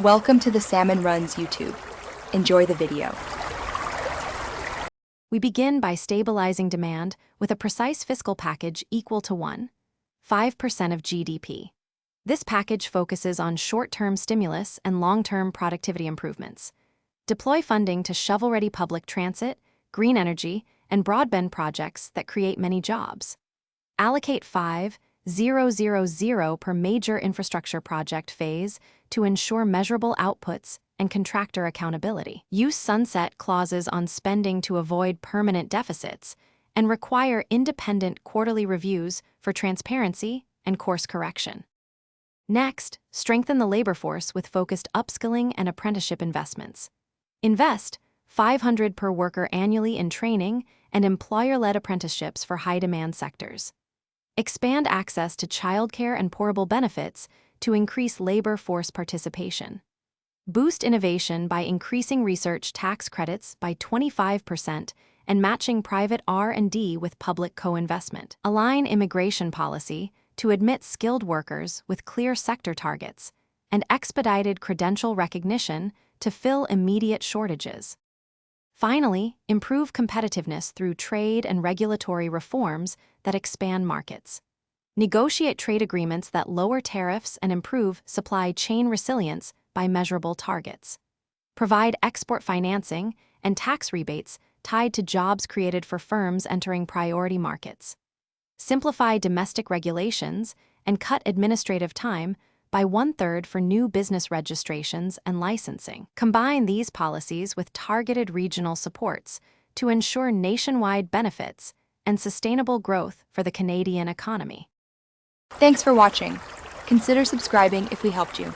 Welcome to the Salmon Runs YouTube. Enjoy the video. We begin by stabilizing demand with a precise fiscal package equal to 5% of GDP. This package focuses on short-term stimulus and long-term productivity improvements. Deploy funding to shovel-ready public transit, green energy, and broadband projects that create many jobs. Allocate 5,000 per major infrastructure project phase to ensure measurable outputs and contractor accountability. Use sunset clauses on spending to avoid permanent deficits, and require independent quarterly reviews for transparency and course correction. Next, strengthen the labor force with focused upskilling and apprenticeship investments. Invest $500 per worker annually in training and employer-led apprenticeships for high-demand sectors. Expand access to childcare and portable benefits to increase labor force participation. Boost innovation by increasing research tax credits by 25% and matching private R&D with public co-investment. Align immigration policy to admit skilled workers with clear sector targets and expedited credential recognition to fill immediate shortages. Finally, improve competitiveness through trade and regulatory reforms that expand markets. Negotiate trade agreements that lower tariffs and improve supply chain resilience by measurable targets. Provide export financing and tax rebates tied to jobs created for firms entering priority markets. Simplify domestic regulations and cut administrative time by 1/3 for new business registrations and licensing. Combine these policies with targeted regional supports to ensure nationwide benefits and sustainable growth for the Canadian economy. Thanks for watching. Consider subscribing if we helped you.